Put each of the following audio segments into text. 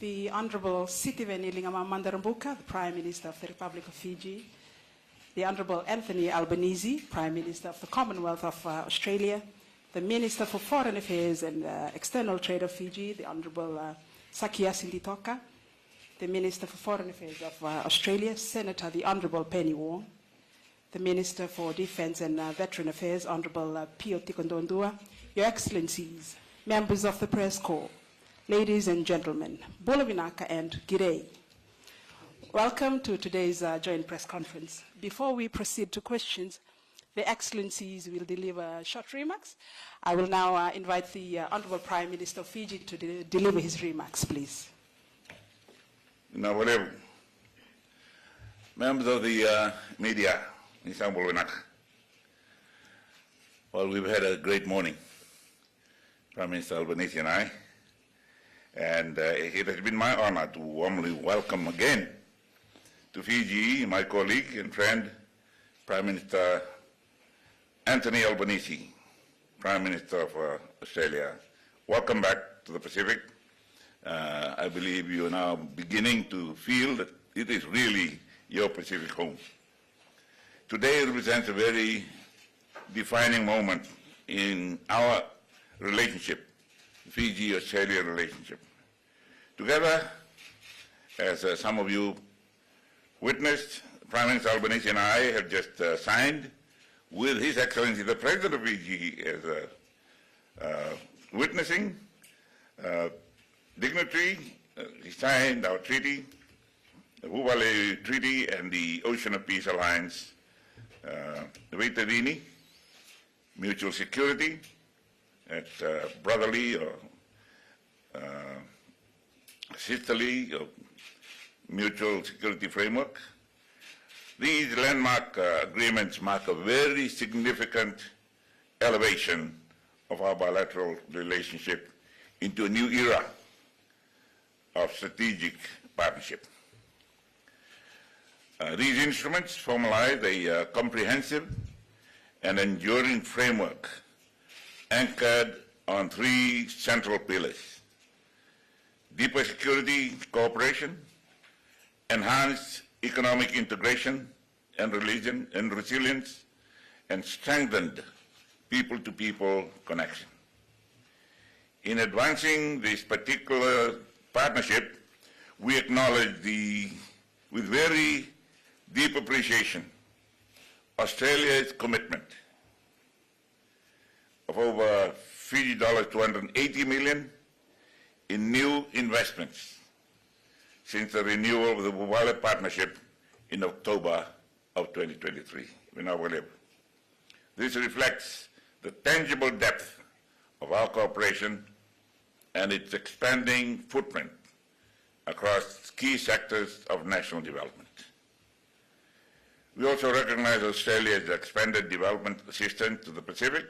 the Honorable Sitiveni Mandarambuka, the Prime Minister of the Republic of Fiji, the Honorable Anthony Albanese, Prime Minister of the Commonwealth of Australia, the Minister for Foreign Affairs and External Trade of Fiji, the Honorable Sakia Sinditoka, the Minister for Foreign Affairs of Australia, Senator the Honorable Penny Wong, the Minister for Defense and Veteran Affairs, Honorable Pio Tikondondua, Your Excellencies, members of the press corps, ladies and gentlemen, Bulavinaka and G'day. Welcome to today's joint press conference. Before we proceed to questions, the Excellencies will deliver short remarks. I will now invite the Honorable Prime Minister of Fiji to deliver his remarks, please. Members of the media, well, we've had a great morning, Prime Minister Albanese and I, and it has been my honor to warmly welcome again to Fiji my colleague and friend, Prime Minister Anthony Albanese, Prime Minister of Australia. Welcome back to the Pacific. I believe you are now beginning to feel that it is really your Pacific home. Today represents a very defining moment in our relationship, Fiji-Australia relationship. Together, as some of you witnessed, Prime Minister Albanese and I have just signed with His Excellency the President of Fiji as witnessing dignitary. He signed our treaty, the Huvale Treaty and the Ocean of Peace Alliance, Veitadini, mutual security, at brotherly or sisterly or mutual security framework. These landmark agreements mark a very significant elevation of our bilateral relationship into a new era of strategic partnership. These instruments formalize a comprehensive and enduring framework anchored on three central pillars: deeper security cooperation, enhanced economic integration and resilience, and strengthened people-to-people connection. In advancing this particular partnership, we acknowledge with very deep appreciation, Australia's commitment of over Fiji $280 million in new investments since the renewal of the Huvale Partnership in October of 2023. This reflects the tangible depth of our cooperation and its expanding footprint across key sectors of national development. We also recognize Australia's expanded development assistance to the Pacific,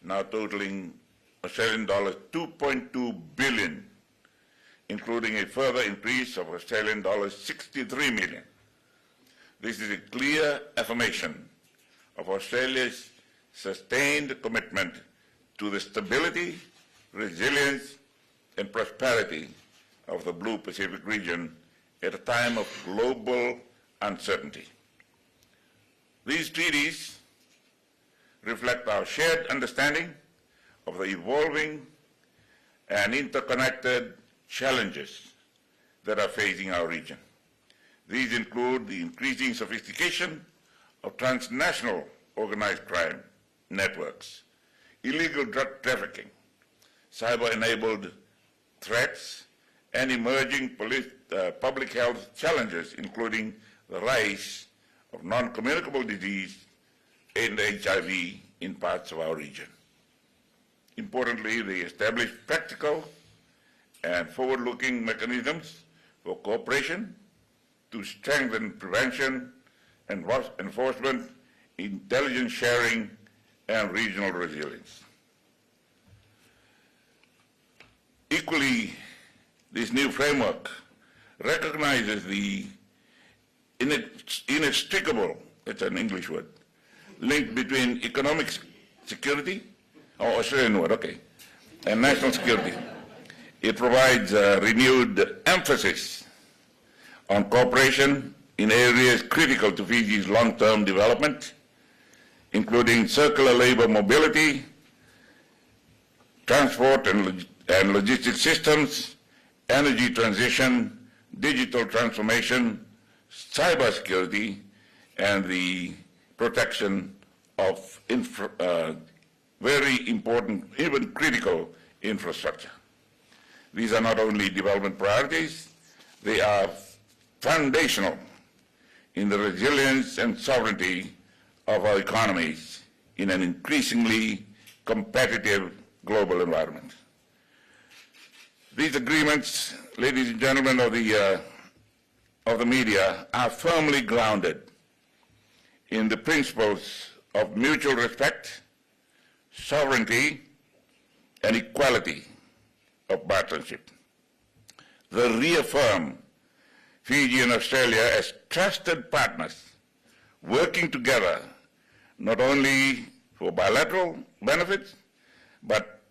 now totaling Australian dollars 2.2 billion, including a further increase of Australian dollars 63 million. This is a clear affirmation of Australia's sustained commitment to the stability, resilience, and prosperity of the Blue Pacific region at a time of global uncertainty. These treaties reflect our shared understanding of the evolving and interconnected challenges that are facing our region. These include the increasing sophistication of transnational organized crime networks, illegal drug trafficking, cyber-enabled threats, and emerging public health challenges, including the rise of non-communicable disease and HIV in parts of our region. Importantly, they establish practical and forward-looking mechanisms for cooperation to strengthen prevention and enforcement, intelligence sharing, and regional resilience. Equally, this new framework recognizes the inextricable, that's an English word, link between economic security, or Australian word, okay, and national security. It provides a renewed emphasis on cooperation in areas critical to Fiji's long-term development, including circular labor mobility, transport and logistics systems, energy transition, digital transformation, cybersecurity, and the protection of very important, even critical infrastructure. These are not only development priorities, they are foundational in the resilience and sovereignty of our economies in an increasingly competitive global environment. These agreements, ladies and gentlemen of the media, are firmly grounded in the principles of mutual respect, sovereignty, and equality of partnership. They reaffirm Fiji and Australia as trusted partners, working together not only for bilateral benefits, but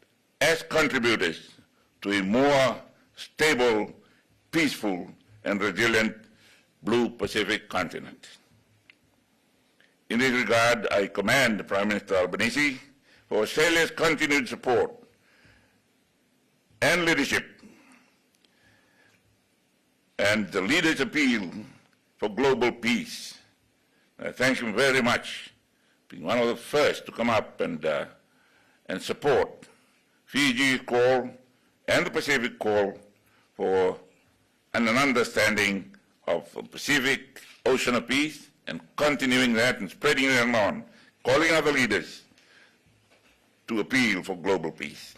as contributors to a more stable, peaceful, and resilient Blue Pacific continent. In this regard, I commend Prime Minister Albanese for Australia's continued support and leadership, and the leaders' appeal for global peace. I thank him very much, being one of the first to come up and support Fiji's call and the Pacific call for an understanding of the Pacific Ocean of Peace, and continuing that and spreading it on, calling other leaders to appeal for global peace.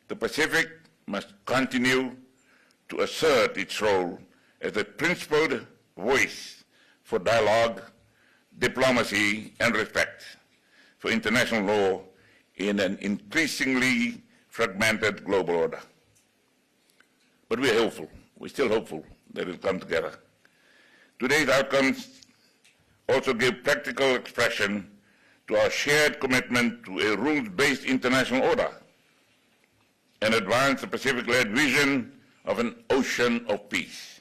The Pacific must continue to assert its role as a principled voice for dialogue, diplomacy, and respect for international law in an increasingly fragmented global order. But we're hopeful, we're still hopeful that it'll come together. Today's outcomes also give practical expression to our shared commitment to a rules-based international order and advance the Pacific-led vision of an ocean of peace.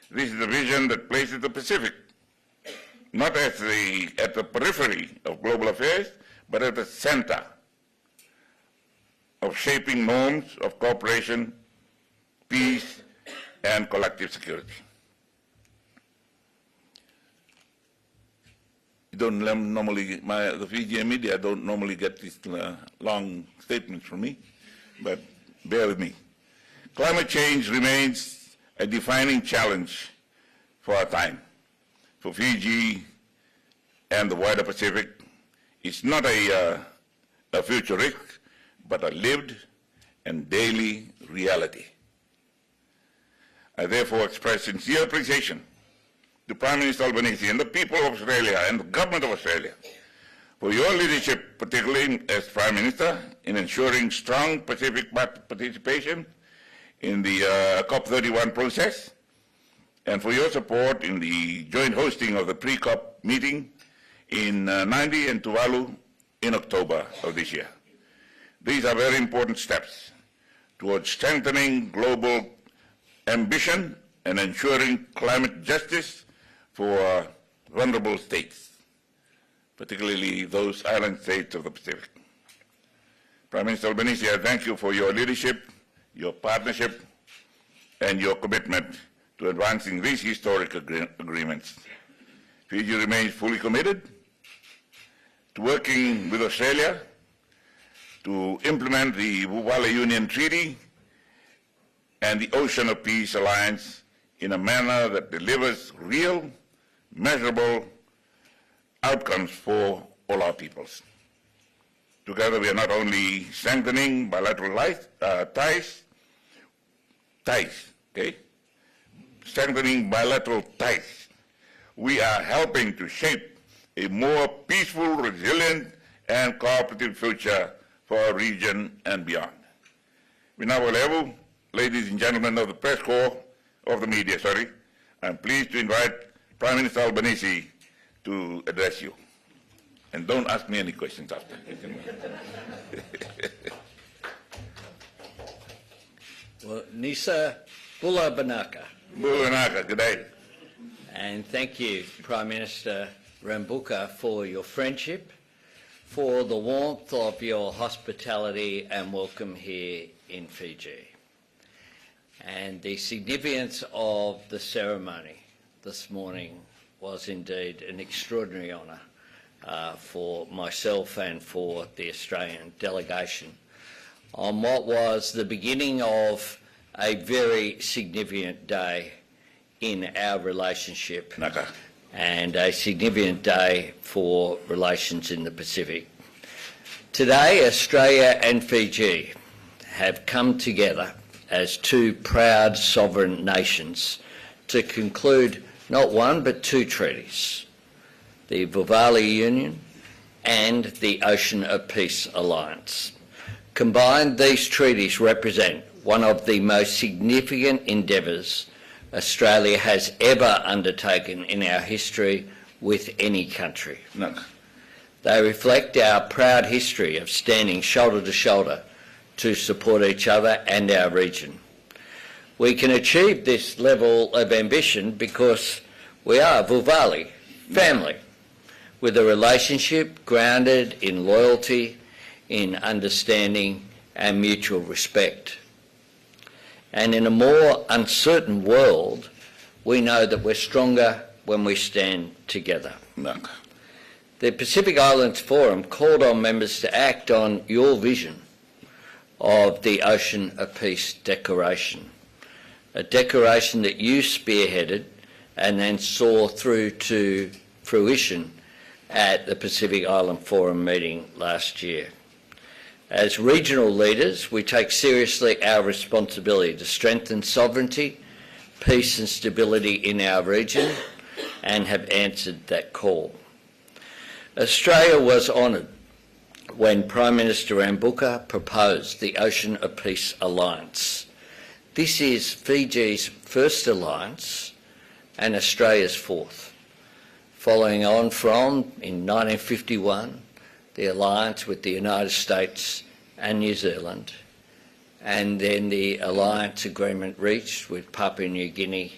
This is a vision that places the Pacific not at the periphery of global affairs, but at the center of shaping norms of cooperation, peace, and collective security. Don't normally, the Fijian media don't normally get these long statements from me, but bear with me. Climate change remains a defining challenge for our time. For Fiji and the wider Pacific, it's not a future risk, but a lived and daily reality. I therefore express sincere appreciation to Prime Minister Albanese and the people of Australia and the government of Australia for your leadership, particularly as Prime Minister, in ensuring strong Pacific participation in the COP31 process, and for your support in the joint hosting of the pre-COP meeting in Nadi and Tuvalu in October of this year. These are very important steps towards strengthening global ambition and ensuring climate justice for vulnerable states, particularly those island states of the Pacific. Prime Minister Albanese, I thank you for your leadership, your partnership, and your commitment to advancing these historic agreements. Fiji remains fully committed to working with Australia to implement the Vuvala Union Treaty and the Ocean of Peace Alliance in a manner that delivers real, measurable outcomes for all our peoples. Together we are not only strengthening bilateral ties, strengthening bilateral ties, we are helping to shape a more peaceful, resilient, and cooperative future for our region and beyond. We now will have, ladies and gentlemen of the press corps, of the media, I'm pleased to invite Prime Minister Albanese to address you. And don't ask me any questions after. Well, Nisa Bula Banaka. Bulanaka, good day. And thank you, Prime Minister Rambuka, for your friendship, for the warmth of your hospitality and welcome here in Fiji. And the significance of the ceremony this morning was indeed an extraordinary honour for myself and for the Australian delegation on what was the beginning of a very significant day in our relationship Naka. and a significant day for relations in the Pacific. Today, Australia and Fiji have come together as two proud sovereign nations to conclude not one but two treaties, the Vuvali Union and the Ocean of Peace Alliance. Combined, these treaties represent one of the most significant endeavours Australia has ever undertaken in our history with any country. Naka. They reflect our proud history of standing shoulder to shoulder to support each other and our region. We can achieve this level of ambition because we are Vuvali, family, with a relationship grounded in loyalty, in understanding and mutual respect. And in a more uncertain world, we know that we're stronger when we stand together. Naka. The Pacific Islands Forum called on members to act on your vision of the Ocean of Peace Declaration, a declaration that you spearheaded and then saw through to fruition at the Pacific Island Forum meeting last year. As regional leaders, we take seriously our responsibility to strengthen sovereignty, peace and stability in our region and have answered that call. Australia was honoured when Prime Minister Rambuka proposed the Ocean of Peace Alliance. This is Fiji's first alliance and Australia's fourth, following on from, in 1951, the alliance with the United States and New Zealand, and then the alliance agreement reached with Papua New Guinea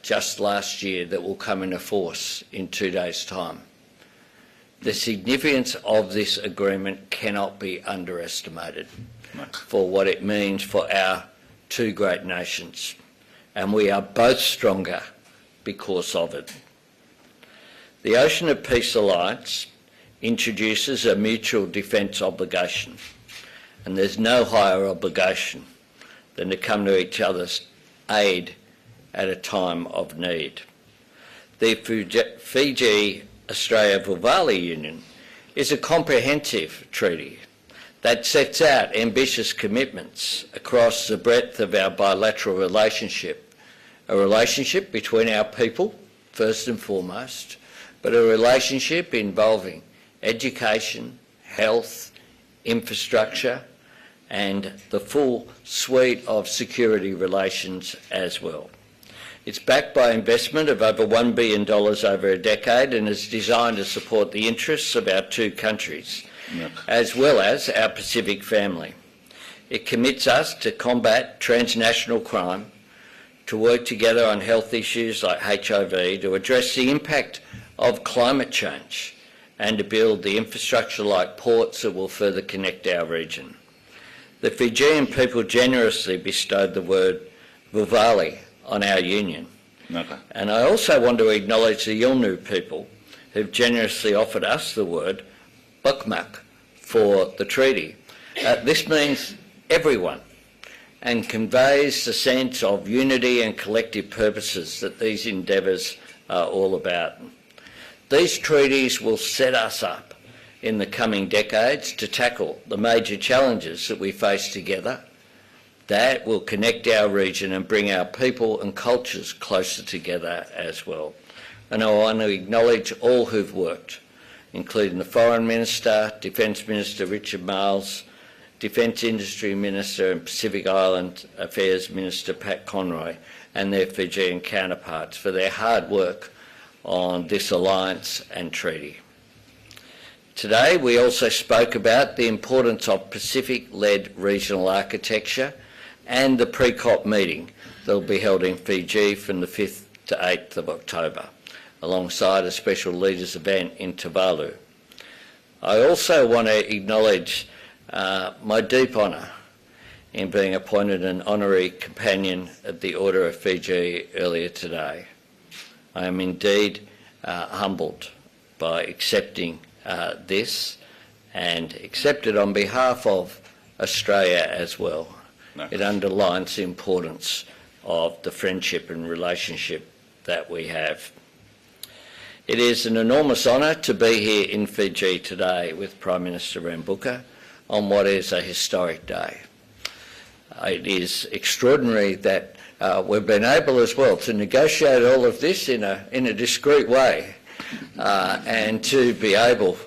just last year that will come into force in 2 days' time. The significance of this agreement cannot be underestimated for what it means for our two great nations, and we are both stronger because of it. The Ocean of Peace Alliance introduces a mutual defence obligation, and there's no higher obligation than to come to each other's aid at a time of need. The Fiji-Australia Vuvali Union is a comprehensive treaty that sets out ambitious commitments across the breadth of our bilateral relationship, a relationship between our people, first and foremost, but a relationship involving education, health, infrastructure, and the full suite of security relations as well. It's backed by investment of over $1 billion over a decade and is designed to support the interests of our two countries, as well as our Pacific family. It commits us to combat transnational crime, to work together on health issues like HIV, to address the impact of climate change, and to build the infrastructure like ports that will further connect our region. The Fijian people generously bestowed the word Vuvali on our union. Okay. And I also want to acknowledge the Yolngu people who've generously offered us the word Bukmak for the treaty. This means everyone and conveys the sense of unity and collective purposes that these endeavours are all about. These treaties will set us up in the coming decades to tackle the major challenges that we face together. That will connect our region and bring our people and cultures closer together as well. And I want to acknowledge all who've worked, including the Foreign Minister, Defence Minister Richard Marles, Defence Industry Minister and Pacific Island Affairs Minister Pat Conroy, and their Fijian counterparts for their hard work on this alliance and treaty. Today we also spoke about the importance of Pacific-led regional architecture and the pre-COP meeting that will be held in Fiji from the 5th to 8th of October, alongside a special leaders event in Tuvalu. I also want to acknowledge my deep honour in being appointed an honorary companion of the Order of Fiji earlier today. I am indeed humbled by accepting this, and accepted on behalf of Australia as well. No. It underlines the importance of the friendship and relationship that we have. It is an enormous honour to be here in Fiji today with Prime Minister Rambuka on what is a historic day. It is extraordinary that we've been able as well to negotiate all of this in a discreet way, and to be able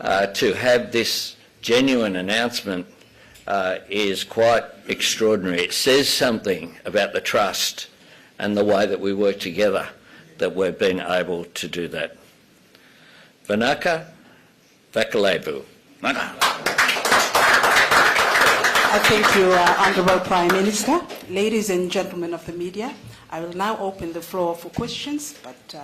to have this genuine announcement is quite extraordinary. It says something about the trust and the way that we work together that we've been able to do that. Vanaka Vakalevu. I thank you, Honourable Prime Minister. Ladies and gentlemen of the media, I will now open the floor for questions, but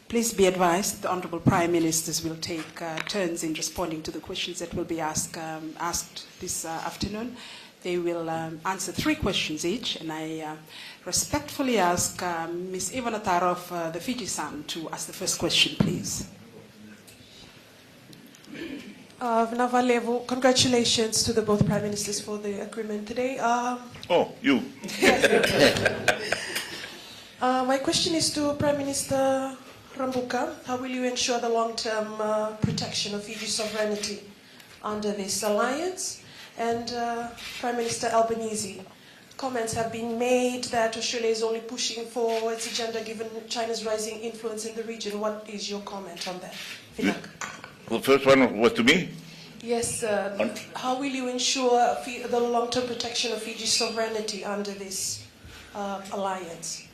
please be advised the Honourable Prime Ministers will take turns in responding to the questions that will be asked this afternoon. They will answer 3 questions each, and I respectfully ask Ms. Ivana Tara of the Fiji Sun to ask the first question, please. Vnavalevu, congratulations to the both Prime Ministers for the agreement today. Oh, you. My question is to Prime Minister Rambuka. How will you ensure the long-term protection of Fiji's sovereignty under this alliance? And Prime Minister Albanese, comments have been made that Australia is only pushing for its agenda given China's rising influence in the region. What is your comment on that? Finak. The first one was to me? Yes, how will you ensure the long-term protection of Fiji's sovereignty under this alliance?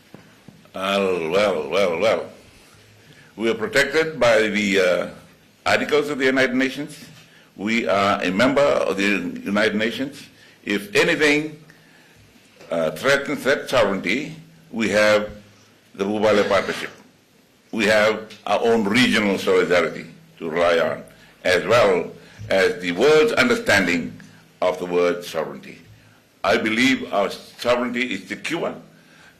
Well. We are protected by the Articles of the United Nations. We are a member of the United Nations. If anything threatens that sovereignty, we have the Bubale Partnership. We have our own regional solidarity to rely on, as well as the world's understanding of the word sovereignty. I believe our sovereignty is secure.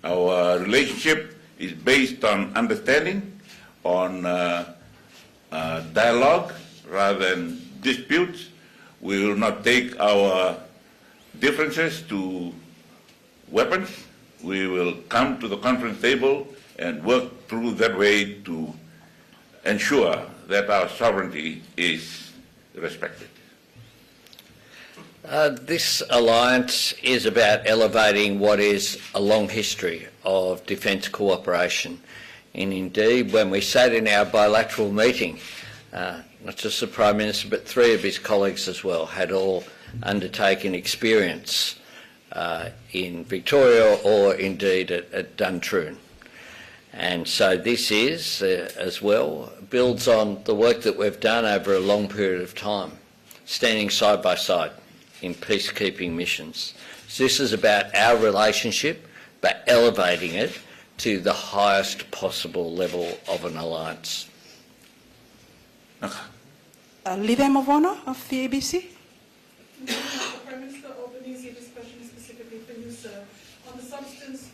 Our relationship is based on understanding, on dialogue rather than disputes. We will not take our differences to weapons. We will come to the conference table and work through that way to ensure that our sovereignty is respected. This alliance is about elevating what is a long history of defence cooperation. And indeed, when we sat in our bilateral meeting, not just the Prime Minister, but 3 of his colleagues as well, had all undertaken experience in Victoria or indeed at Duntroon. And so this is, as well, builds on the work that we've done over a long period of time, standing side by side in peacekeeping missions. So this is about our relationship, but elevating it to the highest possible level of an alliance. Leader Mavono of the ABC. Prime Minister Albanese, this question is specifically for you, sir. On the substance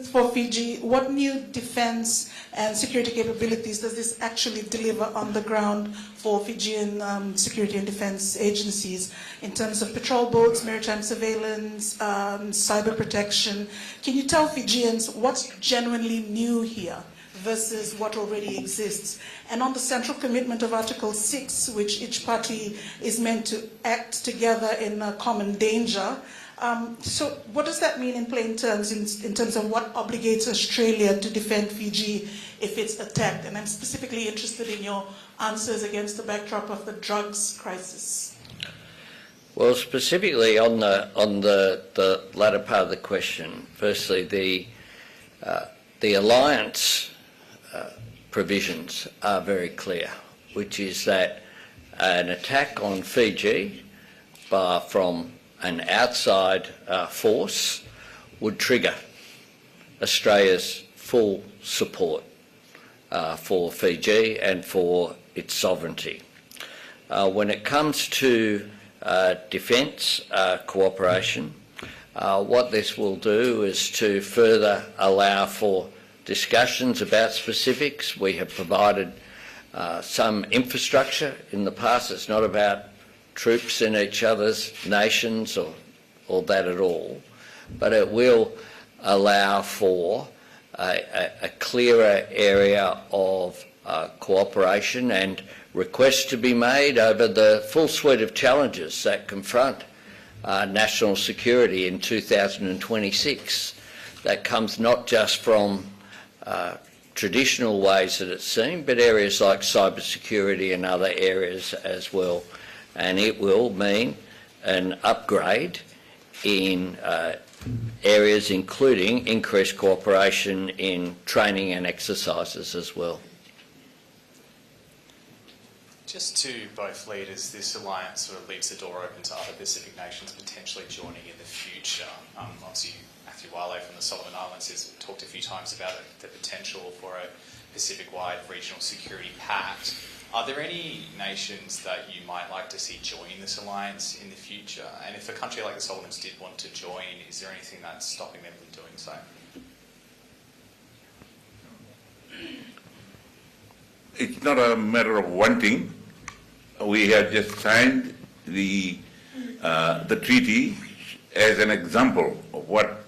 for Fiji, what new defense and security capabilities does this actually deliver on the ground for Fijian security and defense agencies in terms of patrol boats, maritime surveillance, cyber protection? Can you tell Fijians what's genuinely new here versus what already exists? And on the central commitment of Article 6, which each party is meant to act together in a common danger, so what does that mean in plain terms, in terms of what obligates Australia to defend Fiji if it's attacked? And I'm specifically interested in your answers against the backdrop of the drugs crisis. Well, specifically on the latter part of the question, firstly, the alliance provisions are very clear, which is that an attack on Fiji from an outside force would trigger Australia's full support for Fiji and for its sovereignty. When it comes to defence cooperation, what this will do is to further allow for discussions about specifics. We have provided some infrastructure in the past. It's not about troops in each other's nations or that at all, but it will allow for a clearer area of cooperation and requests to be made over the full suite of challenges that confront national security in 2026. That comes not just from traditional ways that it's seen, but areas like cybersecurity and other areas as well. And it will mean an upgrade in areas including increased cooperation in training and exercises as well. Just to both leaders, this alliance sort of leaves the door open to other Pacific nations potentially joining in the future. Obviously, Matthew Wale from the Solomon Islands has talked a few times about the potential for a Pacific-wide regional security pact. Are there any nations that you might like to see join this alliance in the future? And if a country like the Solomons did want to join, is there anything that's stopping them from doing so? It's not a matter of wanting. We had just signed the treaty as an example of what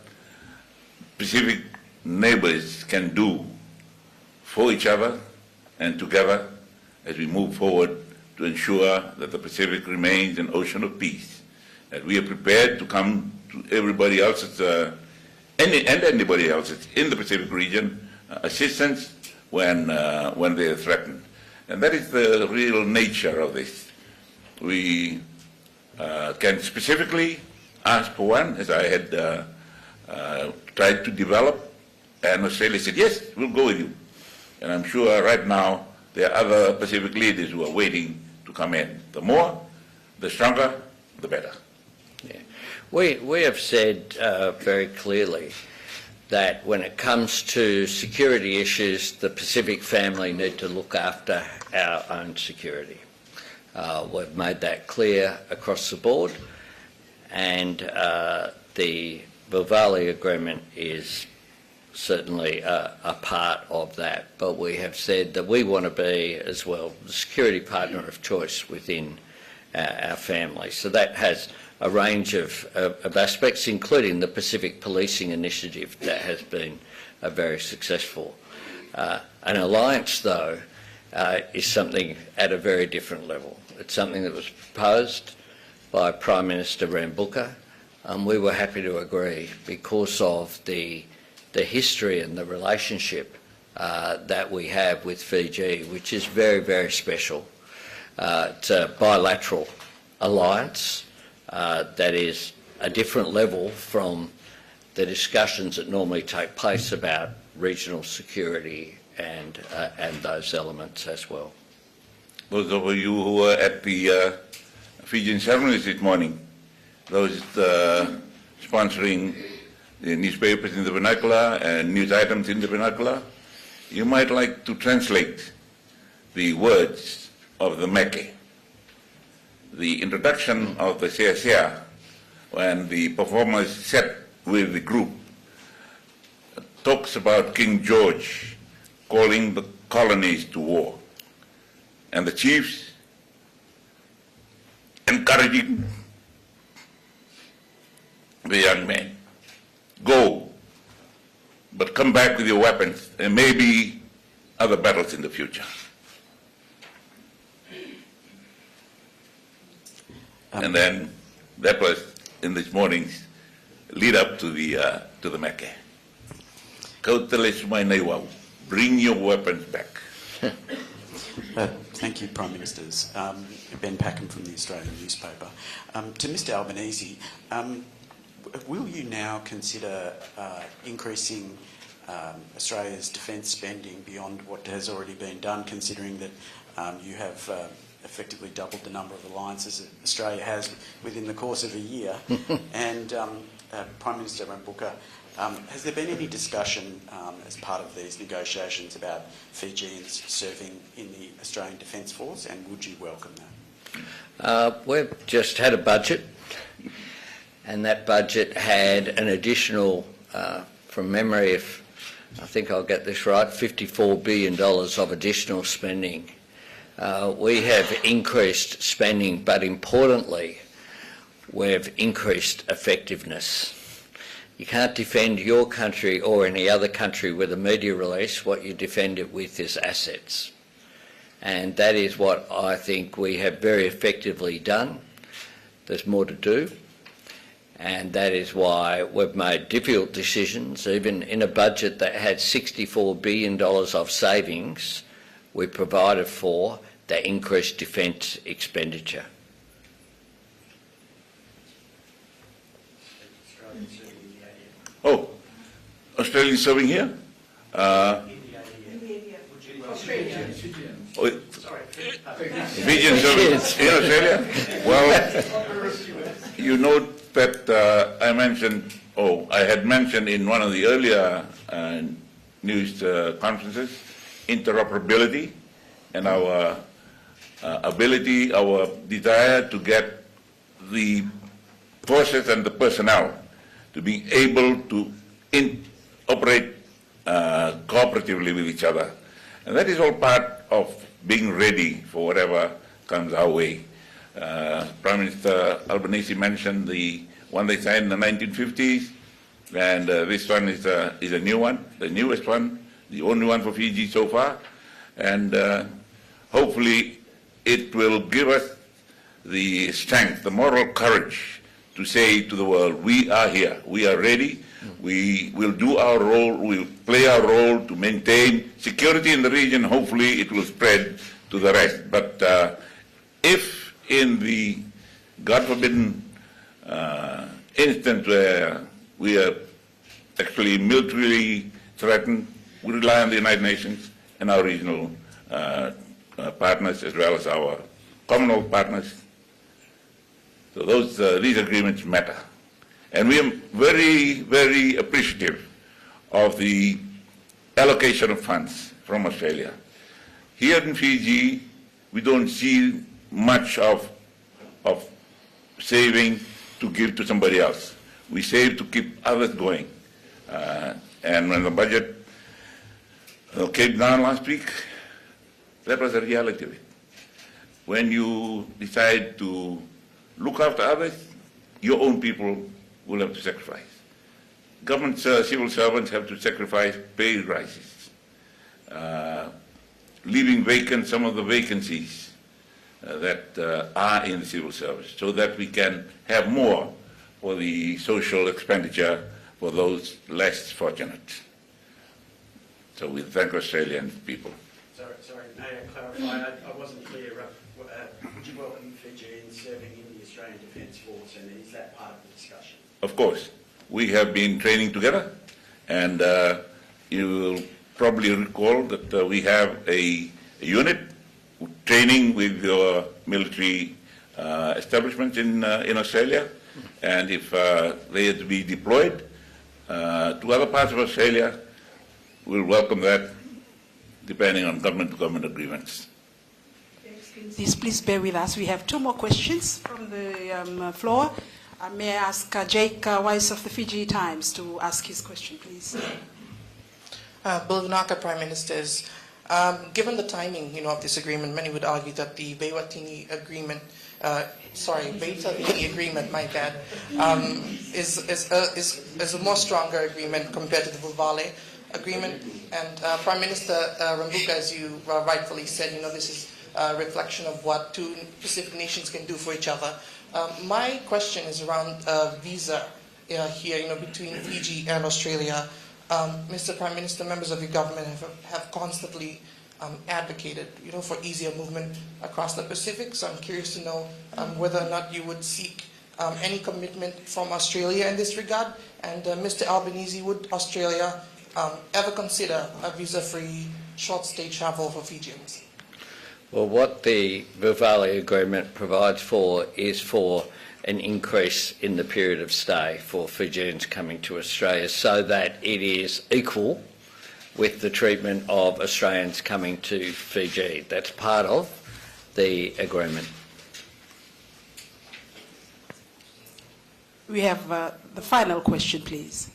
Pacific neighbours can do for each other and together as we move forward to ensure that the Pacific remains an ocean of peace. That we are prepared to come to everybody else's and anybody else's in the Pacific region assistance when they are threatened. And that is the real nature of this. We can specifically ask for one, as I had tried to develop, and Australia said, yes, we'll go with you. And I'm sure right now there are other Pacific leaders who are waiting to come in. The more, the stronger, the better. Yeah. We have said very clearly that when it comes to security issues, the Pacific family need to look after our own security. We've made that clear across the board, and the Bilvali Agreement is certainly a part of that, but we have said that we want to be as well the security partner of choice within our family. So that has a range of aspects, including the Pacific Policing Initiative that has been very successful. An alliance, though, is something at a very different level. It's something that was proposed by Prime Minister Rambuka, and we were happy to agree because of the history and the relationship that we have with Fiji, which is very, very special. It's a bilateral alliance that is a different level from the discussions that normally take place about regional security and those elements as well. Those of you who were at the Fijian ceremonies this morning, those sponsoring the newspapers in the vernacular and news items in the vernacular, you might like to translate the words of the Meke. The introduction of the Sia when the performers sat with the group, talks about King George calling the colonies to war, and the chiefs encouraging the young men, go, but come back with your weapons. There may be other battles in the future. And then that was in this morning's lead up to the Meke. Bring your weapons back. Thank you, Prime Ministers. Ben Packham from the Australian newspaper. To Mr Albanese, will you now consider increasing Australia's defence spending beyond what has already been done, considering that you have a effectively doubled the number of alliances that Australia has within the course of a year. And Prime Minister Rambuka, has there been any discussion as part of these negotiations about Fijians serving in the Australian Defence Force, and would you welcome that? We've just had a budget, and that budget had an additional, from memory, if I think I'll get this right, $54 billion of additional spending. We have increased spending, but importantly, we've increased effectiveness. You can't defend your country or any other country with a media release. What you defend it with is assets. And that is what I think we have very effectively done. There's more to do. And that is why we've made difficult decisions. Even in a budget that had $64 billion of savings, we provided for the increased defence expenditure. Oh, Australia is serving here? Fijian serving in Australia? Well, you note that I had mentioned in one of the earlier news conferences, interoperability and our ability, our desire to get the forces and the personnel to be able to operate cooperatively with each other. And that is all part of being ready for whatever comes our way. Prime Minister Albanese mentioned the one they signed in the 1950s, and this one is a new one, the newest one, the only one for Fiji so far. And hopefully it will give us the strength, the moral courage to say to the world, we are here, we are ready, we will do our role, we will play our role to maintain security in the region. Hopefully it will spread to the rest. But if in the God forbidden instance where we are actually militarily threatened, we rely on the United Nations and our regional partners as well as our Commonwealth partners. So these agreements matter. And we are very, very appreciative of the allocation of funds from Australia. Here in Fiji, we don't see much of saving to give to somebody else. We save to keep others going. And when the budget came down last week, that was the reality of it. When you decide to look after others, your own people will have to sacrifice. Government civil servants have to sacrifice pay rises, leaving vacant some of the vacancies that are in the civil service, so that we can have more for the social expenditure for those less fortunate. So we thank Australian people. Sorry, may I clarify? I wasn't clear. Would you welcome Fijians serving in the Australian Defence Force, and is that part of the discussion? Of course. We have been training together, and you will probably recall that we have a unit training with your military establishments in Australia, and if they are to be deployed to other parts of Australia, we'll welcome that depending on government-to-government agreements. Please bear with us. We have two more questions from the floor. May I ask Jake Weiss of the Fiji Times to ask his question, please? Bulunaka Prime Ministers, given the timing, of this agreement, many would argue that the Beiwatini agreement, agreement, my bad, is a more stronger agreement compared to the Vuvale agreement. And Prime Minister Rambuka, as you rightfully said, this is a reflection of what two Pacific nations can do for each other. My question is around visa here, between Fiji and Australia. Mr. Prime Minister, members of your government have constantly advocated, for easier movement across the Pacific. So I'm curious to know whether or not you would seek any commitment from Australia in this regard. And Mr. Albanese, would Australia ever consider a visa-free short-stay travel for Fijians? Well, what the Vivali Agreement provides for is for an increase in the period of stay for Fijians coming to Australia so that it is equal with the treatment of Australians coming to Fiji. That's part of the agreement. We have the final question, please.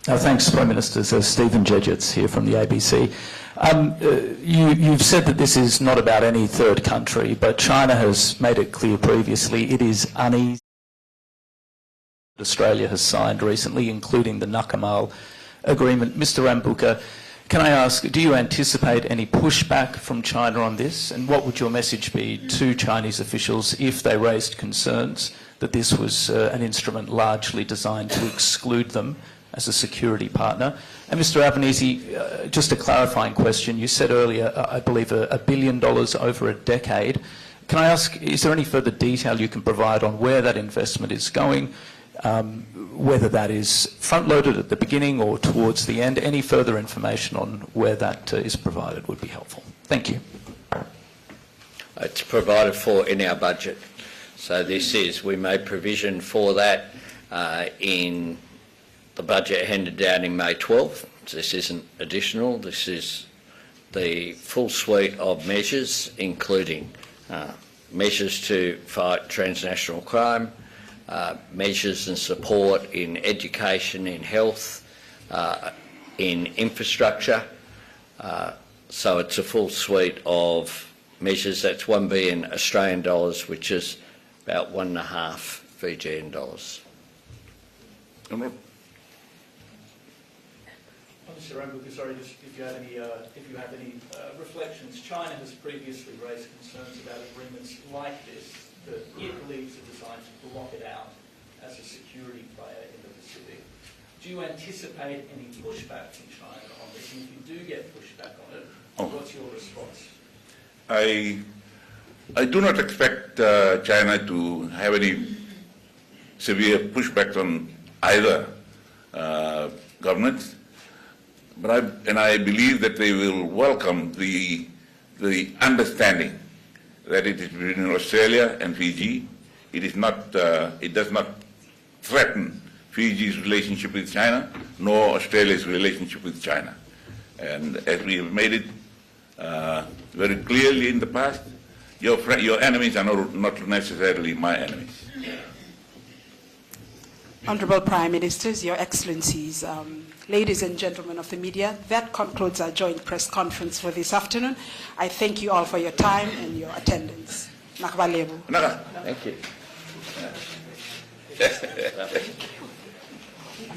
Thanks, Prime Minister. So Stephen Jedgetts here from the ABC. You've said that this is not about any third country, but China has made it clear previously it is uneasy. Australia has signed recently, including the Nakamal Agreement. Mr Rambuka, can I ask, do you anticipate any pushback from China on this? And what would your message be to Chinese officials if they raised concerns that this was an instrument largely designed to exclude them as a security partner? And Mr Albanese, just a clarifying question. You said earlier, I believe, $1 billion over a decade. Can I ask, is there any further detail you can provide on where that investment is going, whether that is front-loaded at the beginning or towards the end? Any further information on where that is provided would be helpful. Thank you. It's provided for in our budget. So we made provision for that in the budget handed down in May 12th. This isn't additional. This is the full suite of measures, including measures to fight transnational crime, measures and support in education, in health, in infrastructure. So it's a full suite of measures. That's $1 billion Australian dollars, which is about 1.5 Fijian dollars. Mr Rambuka, sorry, just if you have any reflections. China has previously raised concerns about agreements like this that it believes are designed to block it out as a security player in the Pacific. Do you anticipate any pushback from China on this? And if you do get pushback on it, what's your response? I do not expect China to have any severe pushback on either governments. But I believe that they will welcome the understanding that it is between Australia and Fiji. It is not. It does not threaten Fiji's relationship with China, nor Australia's relationship with China. And as we have made it very clearly in the past, your enemies are not necessarily my enemies. Honourable Prime Ministers, Your Excellencies, ladies and gentlemen of the media, that concludes our joint press conference for this afternoon. I thank you all for your time and your attendance. Nakbalebo. Thank you.